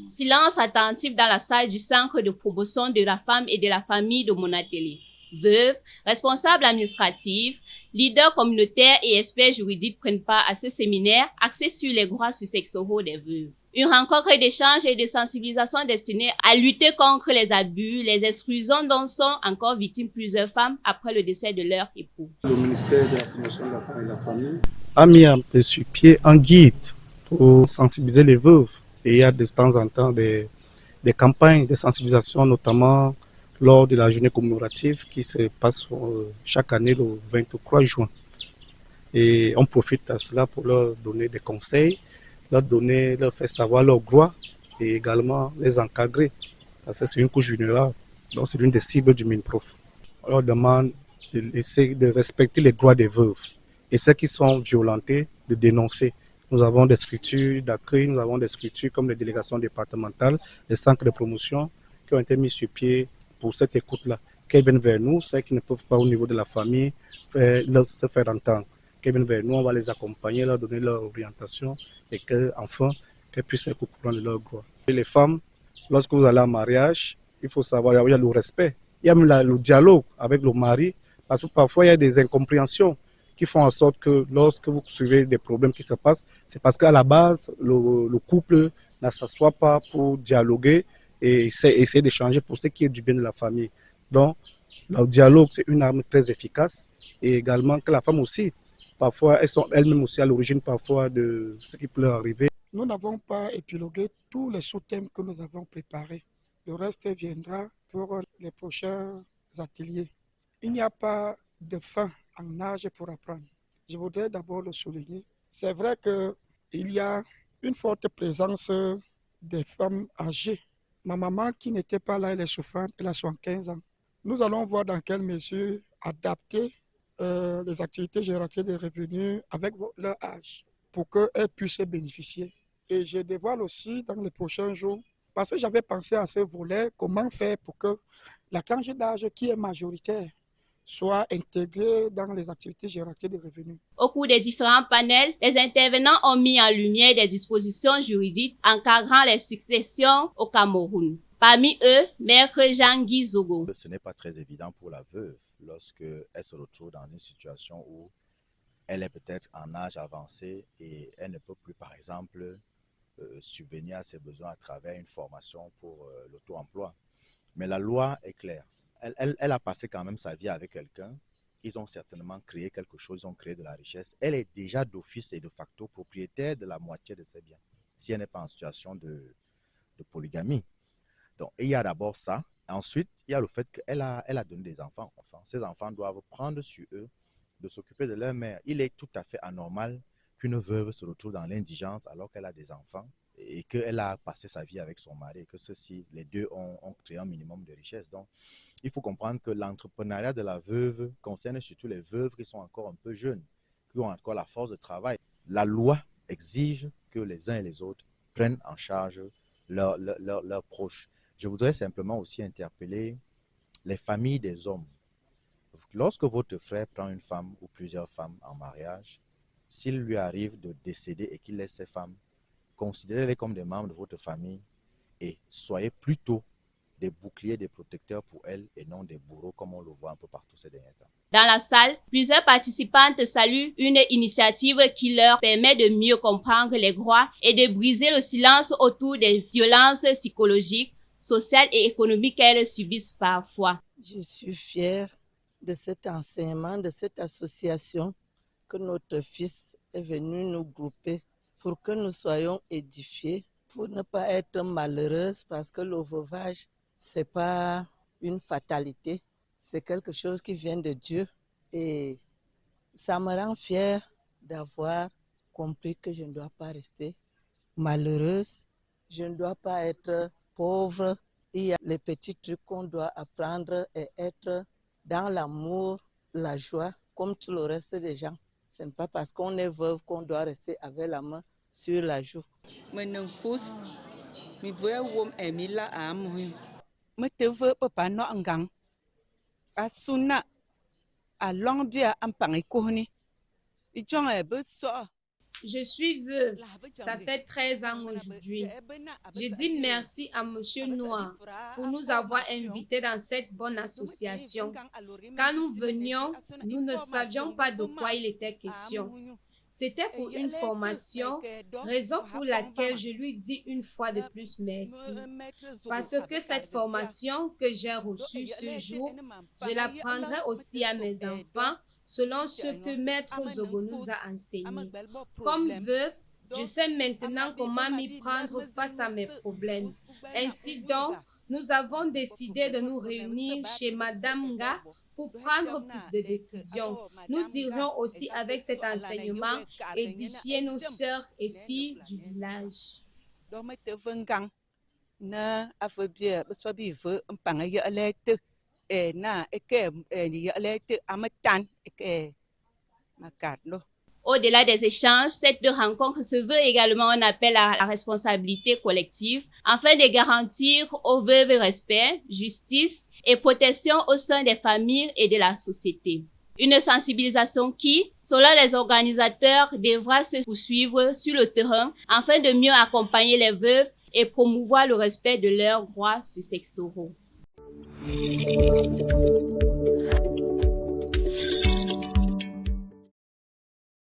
Silence attentif dans la salle du centre de promotion de la femme et de la famille de mon atelier. Veuves, responsables administratifs, leaders communautaires et experts juridiques prennent part à ce séminaire axé sur les droits successoraux des veuves. Une rencontre d'échange et de sensibilisation destinée à lutter contre les abus, les exclusions dont sont encore victimes plusieurs femmes après le décès de leur époux. Le ministère de la promotion de la femme et de la famille a mis un peu sur pied un guide pour sensibiliser les veuves. Et il y a de temps en temps des campagnes de sensibilisation, notamment lors de la journée commémorative qui se passe chaque année le 23 juin. Et on profite à cela pour leur donner des conseils, leur faire savoir leurs droits et également les encadrer. Parce que c'est une couche vulnérable, donc c'est l'une des cibles du MINPROF. On leur demande de respecter les droits des veuves et ceux qui sont violentés, de dénoncer. Nous avons des structures d'accueil, nous avons des structures comme les délégations départementales, les centres de promotion qui ont été mis sur pied pour cette écoute-là. Qu'elles viennent vers nous, ceux qui ne peuvent pas au niveau de la famille se faire entendre. Qu'elles viennent vers nous, on va les accompagner, leur donner leur orientation et qu'enfin, qu'elles puissent être au courant de leurs droits. Et les femmes, lorsque vous allez en mariage, il faut savoir, il y a le respect, il y a même le dialogue avec le mari, parce que parfois il y a des incompréhensions qui font en sorte que lorsque vous suivez des problèmes qui se passent, c'est parce qu'à la base, le couple ne s'assoit pas pour dialoguer et essayer d'échanger pour ce qui est du bien de la famille. Donc, le dialogue, c'est une arme très efficace et également que la femme aussi, parfois, elles sont elles-mêmes aussi à l'origine parfois de ce qui peut leur arriver. Nous n'avons pas épilogué tous les sous-thèmes que nous avons préparés. Le reste viendra pour les prochains ateliers. Il n'y a pas de fin en âge pour apprendre. Je voudrais d'abord le souligner. C'est vrai qu'il y a une forte présence des femmes âgées. Ma maman qui n'était pas là, elle est souffrante, elle a 75 ans. Nous allons voir dans quelle mesure adapter les activités génératrices de revenus avec leur âge pour qu'elles puissent bénéficier. Et je dévoile aussi dans les prochains jours, parce que j'avais pensé à ce volet, comment faire pour que la tranche d'âge qui est majoritaire soit intégrée dans les activités génératrices de revenus. Au cours des différents panels, les intervenants ont mis en lumière des dispositions juridiques encadrant les successions au Cameroun. Parmi eux, Maître Jean-Guy Zogo. Ce n'est pas très évident pour la veuve lorsqu'elle se retrouve dans une situation où elle est peut-être en âge avancé et elle ne peut plus, par exemple, subvenir à ses besoins à travers une formation pour l'auto-emploi. Mais la loi est claire. Elle a passé quand même sa vie avec quelqu'un. Ils ont certainement créé quelque chose, ils ont créé de la richesse. Elle est déjà d'office et de facto propriétaire de la moitié de ses biens, si elle n'est pas en situation de polygamie. Donc, il y a d'abord ça. Ensuite, il y a le fait qu'elle a donné des enfants. Enfin, ces enfants doivent prendre sur eux de s'occuper de leur mère. Il est tout à fait anormal qu'une veuve se retrouve dans l'indigence alors qu'elle a des enfants et qu'elle a passé sa vie avec son mari et que ceux-ci, les deux, ont créé un minimum de richesse. Donc, il faut comprendre que l'entrepreneuriat de la veuve concerne surtout les veuves qui sont encore un peu jeunes, qui ont encore la force de travail. La loi exige que les uns et les autres prennent en charge leurs proches. Je voudrais simplement aussi interpeller les familles des hommes. Lorsque votre frère prend une femme ou plusieurs femmes en mariage, s'il lui arrive de décéder et qu'il laisse ces femmes, considérez-les comme des membres de votre famille et soyez plutôt des boucliers, des protecteurs pour elles et non des bourreaux comme on le voit un peu partout ces derniers temps. Dans la salle, plusieurs participantes saluent une initiative qui leur permet de mieux comprendre les droits et de briser le silence autour des violences psychologiques, sociales et économiques qu'elles subissent parfois. Je suis fière de cet enseignement, de cette association que notre fils est venu nous grouper pour que nous soyons édifiés, pour ne pas être malheureuses parce que le veuvage, ce n'est pas une fatalité, c'est quelque chose qui vient de Dieu. Et ça me rend fière d'avoir compris que je ne dois pas rester malheureuse, je ne dois pas être pauvre. Il y a les petits trucs qu'on doit apprendre et être dans l'amour, la joie, comme tout le reste des gens. Ce n'est pas parce qu'on est veuve qu'on doit rester avec la main sur la joue. Je suis veuve, ça fait 13 ans aujourd'hui. Je dis merci à Monsieur Noir pour nous avoir invités dans cette bonne association. Quand nous venions, nous ne savions pas de quoi il était question. C'était pour une formation, raison pour laquelle je lui dis une fois de plus merci. Parce que cette formation que j'ai reçue ce jour, je la prendrai aussi à mes enfants selon ce que Maître Zogo nous a enseigné. Comme veuve, je sais maintenant comment m'y prendre face à mes problèmes. Ainsi donc, nous avons décidé de nous réunir chez Madame Nga pour prendre plus de décisions. Nous irons aussi avec cet enseignement édifier nos sœurs et filles du village. Au-delà des échanges, cette rencontre se veut également un appel à la responsabilité collective afin de garantir aux veuves respect, justice et protection au sein des familles et de la société. Une sensibilisation qui, selon les organisateurs, devra se poursuivre sur le terrain afin de mieux accompagner les veuves et promouvoir le respect de leurs droits successoraux.